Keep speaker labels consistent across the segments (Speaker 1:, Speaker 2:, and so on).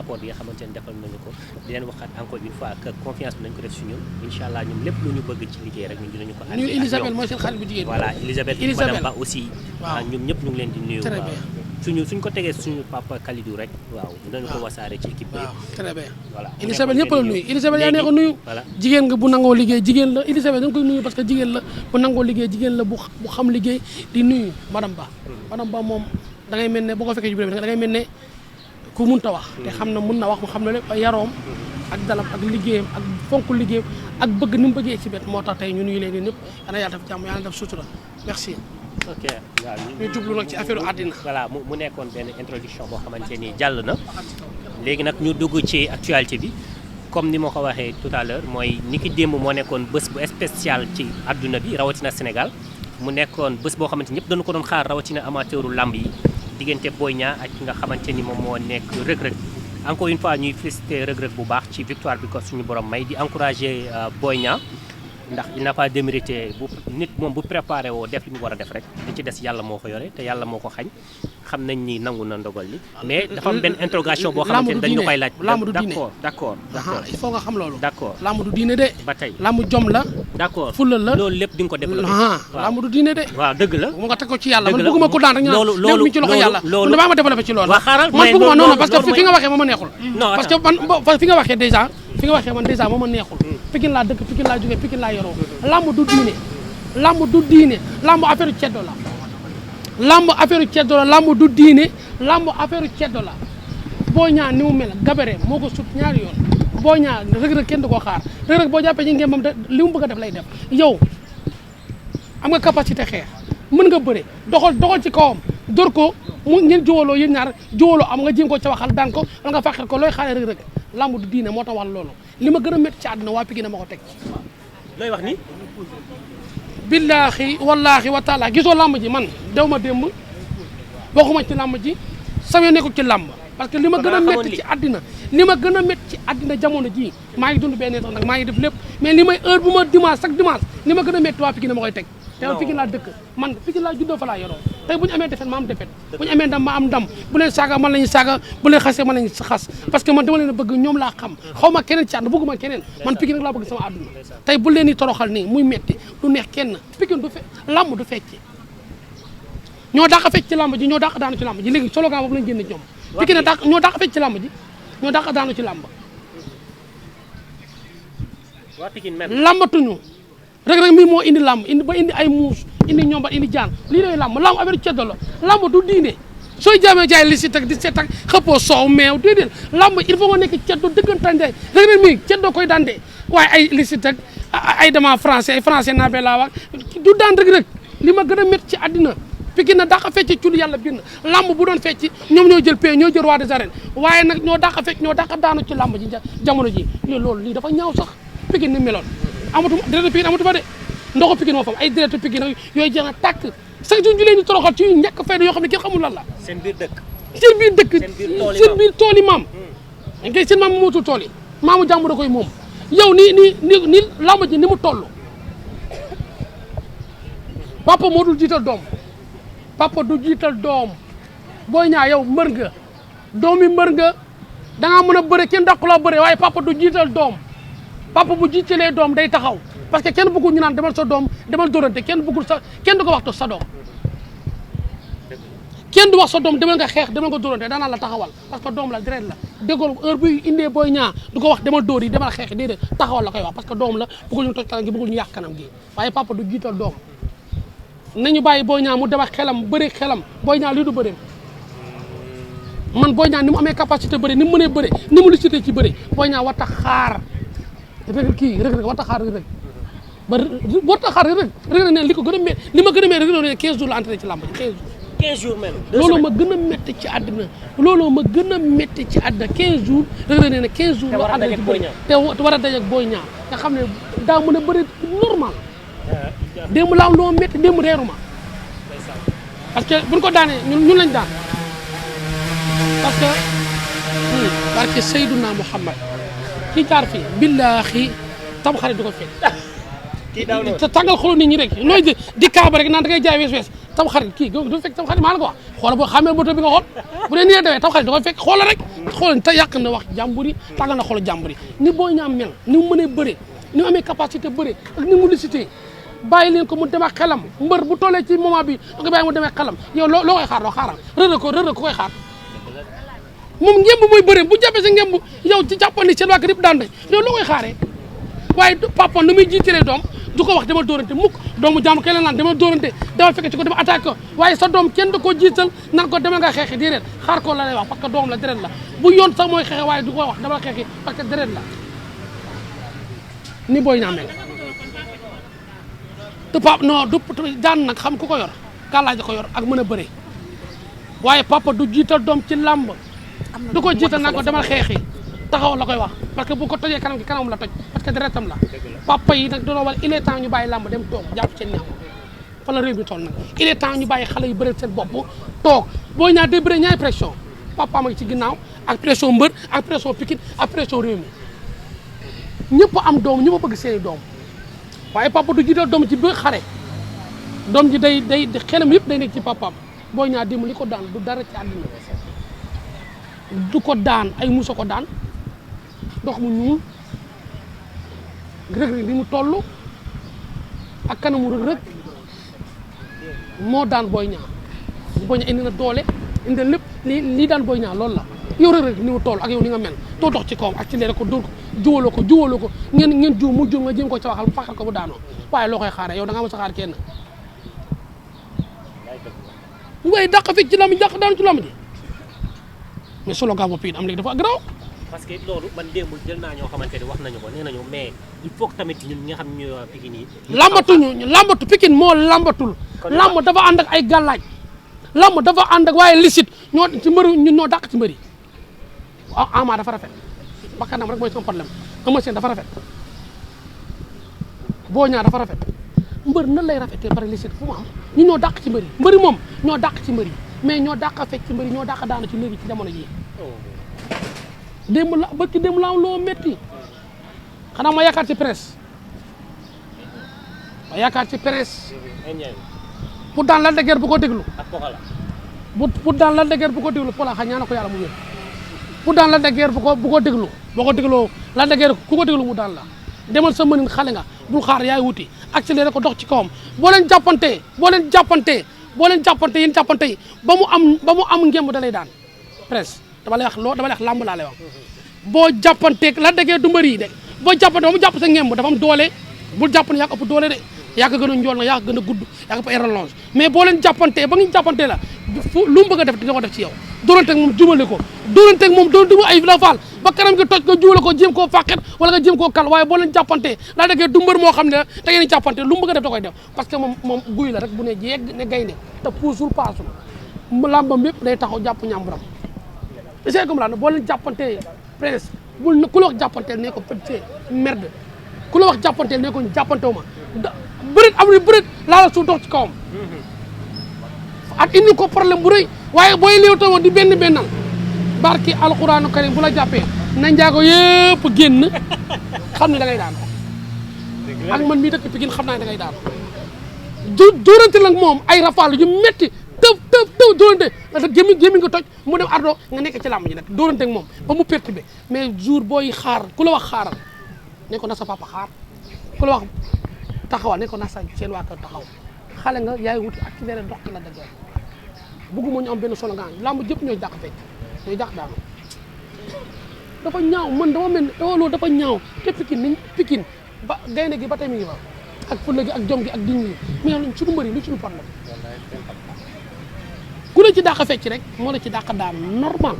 Speaker 1: rapport bi nga xamante ne defal nañu ko di leen waxaat encore une fois que confiance bi nañ ko def si ñun incha allah ñun lépp lu ñu bëgg ci liggéey rek ñun dinañu ko
Speaker 2: nuyu Elisabeth mooy seen xarit bu jigéen
Speaker 1: voilà Elisabeth madame Ba aussi ñoom ñëpp ñu ngi leen di nuyu suñ ko tegee suñu papa Kalidou rek waaw dinañu ko wasaare ci équipe bi
Speaker 2: très bien
Speaker 1: voilà
Speaker 2: Elisabeth ñëpp la nuyu Elisabeth yaa nee ko nuyu jigéen nga bu nangoo liggéey jigéen la Elisabeth dañ koy nuyu parce que jigéen la bu nangoo liggéey jigéen la bu xam liggéey di nuyu madame Ba moom da ngay mel ne boo ko fekkee ci bureau bi da ngay mel ne ku mënta wax te xam na mën na wax mu xam ne lépp yaroom ak dalam ak liggéeyam ak fonk liggéeyam ak bëgg ni mu bëggee Exhibet moo tax tey ñu nuyu leen ñëpp yal na yàlla def jàmm yàlla def sutura merci.
Speaker 1: ok waaw
Speaker 2: ñu jublu nag ci affaire àddina.
Speaker 1: voilà mu nekkoon benn introduction boo xamante ni jàll na léegi nag ñu dugg ci actualité bi comme ni ma ko waxee tout à l'heure mooy ni ki démb moo nekkoon bés bu spécial ci àdduna bi rawatina Sénégal mu nekkoon bés boo xamante ni ñëpp dañu ko doon xaar rawatina amateuru lamb yi diggante Boy Niang ak ki nga xamante ni moom moo nekk Reug Reug encore une fois ñuy féliciter Reug Reug bu baax ci victoire bi ko suñu borom may di encourager Boy Niang ndax il n'a pas démérité bu nit moom bu préparé woo def li mu war a def rek li ci des yàlla moo ko yore te yàlla moo ko xañ xam nañ ni nangu na ndogal li mais dafa am benn interrogation boo xamante ni dañu koy laaj d'accord
Speaker 2: il faut nga xam loolu
Speaker 1: d'accord
Speaker 2: lamb du diine de
Speaker 1: ba tey
Speaker 2: lamb jom la
Speaker 1: d'accord
Speaker 2: fulal la
Speaker 1: loolu lépp di nga ko développé
Speaker 2: lamb du diine de
Speaker 1: waaw dëgg la
Speaker 2: mu nga teg ko ci yàlla man bëgguma ko daan rek loolu mi ci loxo yàlla
Speaker 1: loolu
Speaker 2: damaa ma développé ci loolu
Speaker 1: waaw xaaral
Speaker 2: man bëgguma non parce que fi nga waxee moom a neexul
Speaker 1: non
Speaker 2: parce que man fi nga waxee déjà fi nga waxee man déjà moom a neexul Pikine laa dëkk Pikine laa jógee Pikine laa yoroo lamb du diine lamb affaire ceddo la lamb affaire ceddo la lamb du diine lamb affaire ceddo la Boy Niang ni mu mel gabare moo ko sut ñaari yoon Boy Niang Reug Reug kenn du ko xaar Reug Reug boo jàppee ñi ngeen moom li mu bëgg a def lay def yow am nga capacité xeex mën nga bëre doxal ci kawam dóor ko mu ngeen jiwaloo yéen ñaar jiwaloo am nga jéem ko ca waxal daan ko wala nga fàqal ko looy xaaree Reug Reug lamb du diine moo tax wax loolu li ma gën a métti ci àdduna waa Pikine ma ko teg
Speaker 1: looy wax ni
Speaker 2: billaahi wallaahi wa taala gisoo lamb ji man dew ma démb waxuma ci lamb ji sama nekkul ci lamb parce que li ma gën a métti ci àddina jamono ji maa ngi dund benn sax nag maa ngi def lépp mais li may heure bu ma dimanche chaque dimanche li ma gën a métti waa Pikine ma koy teg te Pikine laa dëkk man Pikine laa juddoo fa laa yoroo tey bu ñu amee defet ma am defet bu ñu amee ndam ma am ndam bu leen saaga man lañu saaga bu leen xasee man lañu xas parce que man dama leen a bëgg ñoom laa xam xaw ma keneen ci àdduna bëgguma keneen man Pikine rek laa bëgg sama àdduna tey bu leen di toroxal nii muy metti du neex kenn Pikine du lamb du fecc ñoo dàq fecc ci lamb ji ñoo dàq daanu ci lamb ji léegi slogan boobu lañ génn ñoom Pikine dàq ñoo dàq fecc ci lamb ji ñoo dàq daanu ci lamb lambatuñu Reug Reug mii moo indi lamb indi ay muus indi ñomba indi jaan lii lay lamb affaire ceddo la lamb du diine sooy jaamee jaay li si tag di seet ak xëppoo soow meew déedéet lamb il faut nga nekk ceddo dëggantaan de Reug Reug mii ceddo koy daan de waaye ay li si tag ay dama français naa bee laa wax du daan Reug Reug li ma gën a métti ci àddina Pikine na dàq fecc ci lu yàlla bind lamb bu doon fecc ñoom ñoo jël paie ñoo jël roi des arènes waaye nag ñoo dàq fecc ñoo dàq daanu ci lamb ji jamono ji loolu lii dafa ñaaw sax Pikine ni meloon deretu Pikine amatu fa de ndoxu Pikine moo fam ay deretu Pikine yooyu jeex na tàkk chaque jour ñu leen di toroxal ci ñàkk fayda yoo xam ne kenn xamul lan la
Speaker 1: seen biir dëkk
Speaker 2: seen biir tool yi maam dañ koy seen maam mootul tool yi maamu jàmm da koy moom yow ni lamb ji ni mu toll papa moo dul jiital doom papa du jiital doom Boy Niang yow mbër nga doom yi mbër nga dangaa mën a bëre kenn dàqu la bëre waaye papa du jiital doom papa bu jiitalee doom day taxaw parce que kenn bëggul ñu naan demal sa doom demal dóorante kenn bëggul kenn du ko wax to sa doom kenn du wax sa doom demal nga xeex demal nga dóorante daanaa la taxawal parce que doom la deret la déggool heure buy indee Boy Niang du ko wax demal dóor yi demal xeex déedéet taxawal la koy wax parce que doom la bëggul ñu toj kanam gi bëggul ñu yàq kanam gi waaye papa du jiital doom nañu bàyyi Boy Niang mu dem ak xelam bëri xelam Boy Niang lii du bëri man Boy Niang ni mu amee capacité bëri ni mu mënee bëri ni mu licité ci bëri Boy Niang war a xaar Reug Reug war a xaar Reug Reug ba war a xaar Reug Reug ne li ko gën a métti li ma gën a métti Reug Reug ne 15 jours la entraîné ci làmb ji
Speaker 1: 15 jours même
Speaker 2: loolu ma gën a métti ci àddina loolu ma gën a métti ci àddina 15 jours Reug Reug ne 15 jours la entraîné ci bëri te war a daje ak Boy Niang nga xam ne daa mën a bëri normal démb laaw loo métti démb reeruma parce que buñ ko daanee ñun lañ daan parce que barke Seydouna Muhammad kii jaar fii billaahi tam xarit du ko fekk te tàngal xolu nit ñi rek looy di kaaba rek naan da ngay jaay wees tam xarit kii du fekk tam xarit maa la ko wax xoola boo xamee moto bi nga xool bu dee nii dawee tam xarit du ko fekk xoola rek xool te yàq na wax jàmbur yi tàggal na xool jàmbur yi ni Boy Niang mel ni mu mënee bëre ni mu amee capacité bëre ak ni mu licité bàyyi leen ko mu dem ak xelam mbër bu tollee ci moment bi da nga bàyyi mu demee xelam yow loo koy xaar doo xaaral rërë ko koy xaar moom ngemb mooy bëre bu jàppee sa ngemb yow ci jàppoon ni seen waa kër yëpp daan yow loo koy xaaree waaye papa nu muy jiitalee doom du ko wax dama dóorante mukk doomu jàmm kenn naan dama dóorante dama fekk ci ko dama attaque ko waaye sa doom kenn da koo jiital nan ko demal nga xeexi déedéet xaar ko la lay wax parce que doom la deret la bu yoon sax mooy xeexe waaye du ko wax dama la xeexi parce que deret la ni Boy Niang mel te papa non du daan nag xam ku ko yor gàllaaja ko yor ak mën a bëre waaye papa du jiital doom ci làmb du ko jiital naan ko demal xeexi taxaw la koy wax parce que bu ko tojee kanam gi kanam la toj parce que deretam la papa yi nag doonoo wala il est temps ñu bàyyi làmb dem toog jàpp seen ñaam fa la réew bi toll nag il est temps ñu bàyyi xale yu bëri seen bopp toog Boy Niang day bëre ñaari pression papa ma ci ginnaaw ak pression mbër ak pression Pikine ak pression réew mi ñëpp am doom ñëpp a bëgg seeni doom waaye papa du jiital doom ci biir xare doom ji day xelam yëpp day nekk ci papaam Boy Niang démb li ko daan du dara ci àddina du ko daan ay musa ko daan ndox mu ñuul Reug Reug li mu toll ak kanamu Reug Reug moo daan Boy Niang indi na doole indi lépp lii daan Boy Niang loolu la yow Reug Reug ni mu toll ak yow ni nga mel doo dox ci kawam ak ci leer ko dóor ko juwaloo ko ngeen juum mu juum nga jéem ko ca waxal faxal ko bu daanoo waaye loo koy xaaree yow da nga mën sa xaar kenn ngay dàq fi ci lamb ji dàq daanu ci lamb ji mais solo gaa bopp yi am léegi dafa graw
Speaker 1: parce que loolu man démbul jël naa ñoo xamante ni wax nañu ko nee nañu mais il faut que tamit ñun ñi nga xam ñuy waa Pikine yi
Speaker 2: lambatu Pikine moo lambatul lamb dafa ànd ak ay gàllaaj lamb dafa ànd ak waaye licite ñoo ci mbëri ñun ñoo dàq ci mbëri Ama dafa rafet bakkanam rek mooy sama problème Eumeu Sène dafa rafet Boy Niang dafa rafet mbër nan lay rafetee bari licite fu mu am ñu ñoo dàq ci mbëri mbëri moom ñoo dàq ci mbëri mais ñoo dàq fecc ci mbëri ñoo dàq daanu ci mbëri ci jamono ji démb la ba ci démb la am loo métti xanaa ma yaakaar ci presse pour daan la dëgër bu ko déglu pour daan la dëgër bu ko déglu Pola xa ñaana ko yàlla mu wér pour daan la dëgër bu ko déglu boo ko dégloo la dëgër ku ko déglu mu daan la demal sa mënin xale nga bul xaar yaay wuti accéléré ko dox ci kawam boo leen jàppante yéen jàppante yi ba mu am ngemb da lay daan presse dama lay wax làmb laa lay wax boo jàppanteeg la dëgër du mbër yi de boo jàppante ba mu jàpp sa ngemb dafa am doole bul jàpp ne yaa ko ëpp doole de yaa ko gën a njool na yaa ko gën a gudd yaa ko ëpp ay rallonge mais boo leen jàppantee ba ngeen jàppantee la lu mu bëgg a def dina ko def ci yow dóoranteeg moom jumale ko dóoranteeg moom doon duma ay lafaal ba kanam gi toj nga jumale ko jéem koo fàqet wala nga jéem koo kal waaye boo leen jàppantee la dëgër du mbër moo xam ne da ngeen jàppante lu mu bëgg a def da koy def parce que moom guy la rek bu ne jeeg ne gaynde te puusul paasul làmbam yëpp day taxaw jàpp ñàmburam c'est comme là boo leen jàppantee presse bul ku la wax jàppanteel ne ko petit merde ku la wax jàppanteel ne ko jàppantewu ma bërit am na bërit laa la suuf dox ci kawam ak indi ko problème bu rëy waaye booy léew taw di bennal barki alxuraanu karim bu la jàppee na njaago yëpp génn xam ne da ngay daan ak man mii dëkk Pikine xam naa ne da ngay daan dóorante nag moom ay rafal yu metti tëb dóorante parce que gémmiñ nga toj mu dem ardo nga nekk ci làmb ji nag dóorante ak moom ba mu perturbé mais jour booy xaar ku la wax xaaral ne ko na sa papa xaar ku la wax taxawal ne ko na sa seen waa kër taxaw xale nga yaay wuti ak ci leere dox ci la dëgg bëgguma ñu am benn solo gaan làmb jëpp ñooy dàq fecc ñooy dàq daanu dafa ñaaw man dama mel loolu dafa ñaaw te Pikine ba gaynde gi ba tey mi ngi fa ak fulla gi ak jom gi ak diñ gi mais suñu mbëri lu suñu problème ku la ci dàq fecc rek moo la ci dàq daan normal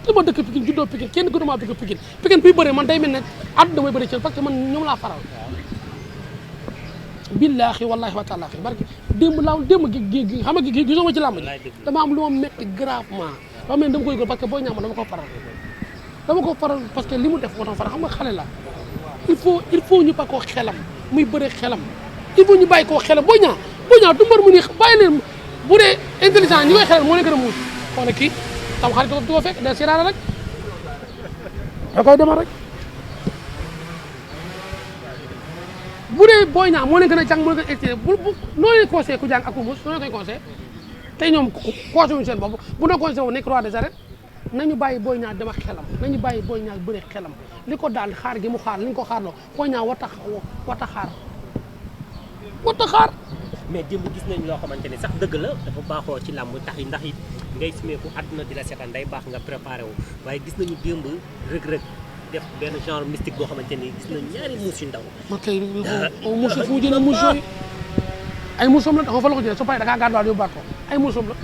Speaker 2: dama dëkk Pikine juddoo Pikine kenn gënu maa bëgg Pikine buy bëree man day mel ne àdduna mooy bëri ci parce que man ñoom laa faral billaahi wallaahi wa taala barki démb gi xam nga gi gisoo ma ci làmb ji dama am lu ma metti gravement ba mel dama koy yëgal parce que Boy Niang dama ko faral parce que li mu def moo tax faral xam nga xale la il faut ñu ba koo xelam muy bëre xelam il faut ñu bàyyi koo xelam Boy Niang du mbër mu ni bàyyi leen bu dee intelligent ñi koy xelal moo leen gën a muus xoolal kii tam xarit du ko fekk da seetaan rek da koy demal rek bu dee Boy Niang moo leen gën a jàng moo leen gën a extérieur bu noo leen conseillé ku jàng ak ku muus noo leen koy conseillé tey ñoom conseillé wuñu seen bopp bu noo conseillé wu nekk roi des arènes nañu bàyyi Boy Niang dama xelam nañu bàyyi Boy Niang bëre xelam li ko daal xaar gi mu xaar li ñu ko xaarloo Boy Niang wata xaar.
Speaker 1: mais démb gis nañ loo xamante ni sax dëgg la dafa baaxoo ci làmb tax ndax it ngay simeeku àdduna di la seetaan day baax nga préparé wu waaye gis nañu démb rëg-rëg def benn genre mystique boo xamante ni gis nañ ñaari muus yu ndaw.
Speaker 2: man kay muus fu mu jëlee muus yooyu ay muusom la dafa fa la ko jëlee su paree da kaa gàdduwaat yóbbuwaat ko ay muusom la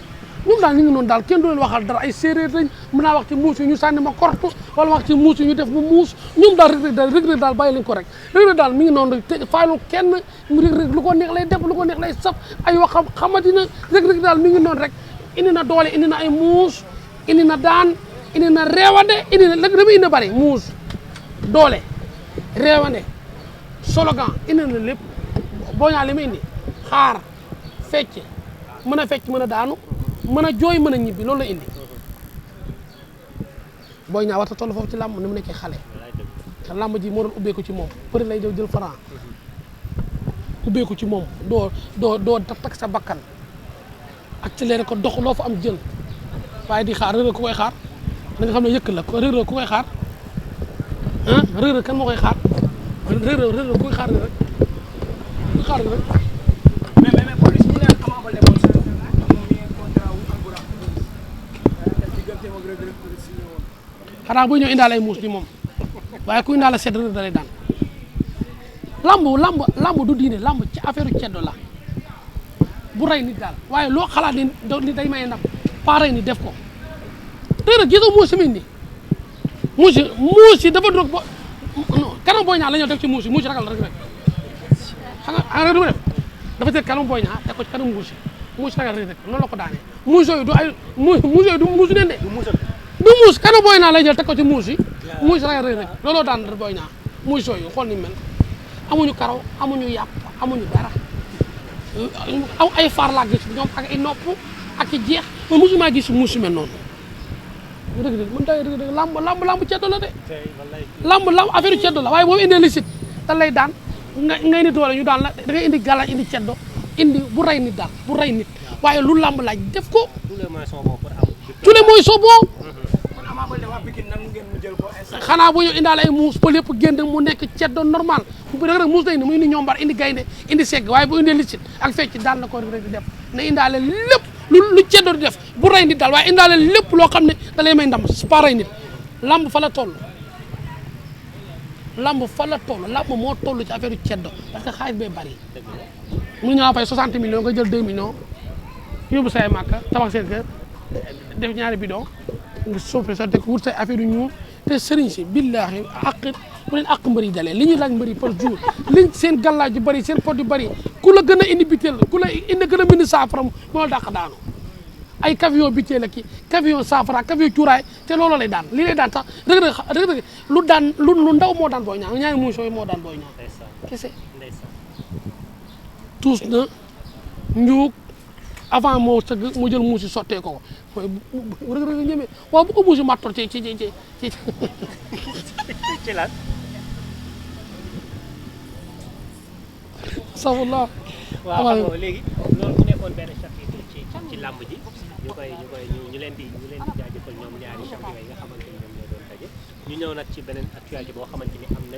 Speaker 2: ñoom daal ñu ngi noonu daal kenn du leen waxal dara ay séeréer lañ mën naa wax ci muus yi ñu sànni ma kortu wala wax ci muus yi ñu def mu muus ñoom daal rëg-rëg daal bàyyi lañ ko rek rëg-rëg daal mi ngi noonu rek faalu kenn rëg-rëg lu ko neex lay def lu ko neex lay saf ay wax xamatina rëg-rëg daal mi ngi noonu rek indi na doole indi na ay muus indi na daan indi na reewande indi na rëg indi bari muus doole reewande slogan indi na lépp Boy Niang li ma indi xaar fecc mën a fecc mën a daanu mën a jooy mën a ñibbi loolu la indi Boy Niang warta toll foofu ci làmb ni mu nekkee xale te làmb ji moo doon ubbeeku ci moom përi lay jël franc ubbeeku ci moom doo takk sa bakkan accéléré ko dox loo fa am jël waaye di xaar Reug Reug ku koy xaar da nga xam ne yëkk la ko Reug Reug ku koy xaar ah Reug Reug kan moo koy xaar Reug Reug ku koy xaar Reug Reug ku koy xaar Reug Reug
Speaker 3: mais police ñu ne Ama Baldé moom sa moom mi contrat wu ak Bourak diggante ak Reug Reug police ñu woon
Speaker 2: xanaa buy ñëw indaale ay muus ni moom waaye ku indaale sedd Reug Reug da lay daan lamb du diine lamb ci affaire ceddo la bu rey nit daal waaye loo xalaat ni day maye ndam pas rey nit def ko Reug Reug gisoo muus yi mu indi muus yi dafa droog ba non kanam Boy Niang la ñëw def ci muus yi ragal Reug Reug xam nga Reug Reug def dafa teg kanam Boy Niang teg ko ci kanam muus yi ragal Reug Reug noonu la ko daane muus yooyu du ay muus yooyu du muusu nen de du muus kanam Boy Niang lay jël teg ko ci muus yi ragal Reug Reug looloo daan Boy Niang muus yooyu xool ni mel amuñu karaw amuñu yàpp amuñu dara aw ay faar laa gis ñoom ak ay nopp ak i jeex man mosuma gis muus yu mel noonu Reug Reug man day Reug Reug lamb ceddo la de lamb affaire ceddo la waaye boo indee li sit da lay daan ngay nit wala ñu daan la da ngay indi gàllaaj indi ceddo indi bu rey nit daal bu rey nit waaye lu lamb laaj def ko tule mooy soo boo
Speaker 3: man Ama Baldé waa Pikine nan ngeen mu jël ko
Speaker 2: xanaa bu ñu indaale ay muus ba lépp génn mu nekk ceddo normal bu Reug Reug muus day indi mu indi ñombar indi gaynde indi segg waaye bu indee li sit ak fecc daan la ko Reug Reug di def na indaale lépp lu ceddo di def bu rey nit daal waaye indaale lépp loo xam ne da lay may ndam pas rey nit lamb fa la toll lamb moo toll ci affaire ceddo parce que xaalis bee bari mu ñaa fay 60 millions nga jël 2 millions yóbbu say màkka tabax seen kër def ñaari bidon nga suufe sa dëkk wut say affaire yu ñuul te sëriñ si billaahi bu leen àq mbëri dalee li ñuy laaj mbëri par jour liñ seen gàllaaj yu bëri seen pot yu bëri ku la gën a indi biteel ku la indi gën a bind saafara moo la dàq daanu ay camion biteel ak camion saafara camion cuuraay te loolu lay daan lii lay daan sax Reug Reug lu ndaw moo daan Boy Niang ñaari muuso yi moo daan Boy Niang kese tuus na njuug avant moo sëgg mu jël muus yi sottee ko mooy Reug Reug ñeme waaw bu ko muus yi mattoon ci
Speaker 1: lan
Speaker 2: safullah
Speaker 1: waaw xam nga léegi loolu mu nekkoon benn chapitre ci làmb ji ñu leen di jaajëfal ñoom ñaari champion yi nga xamante ni ñoom ñoo doon daje ñu ñëw nag ci beneen actualité boo xamante ni am na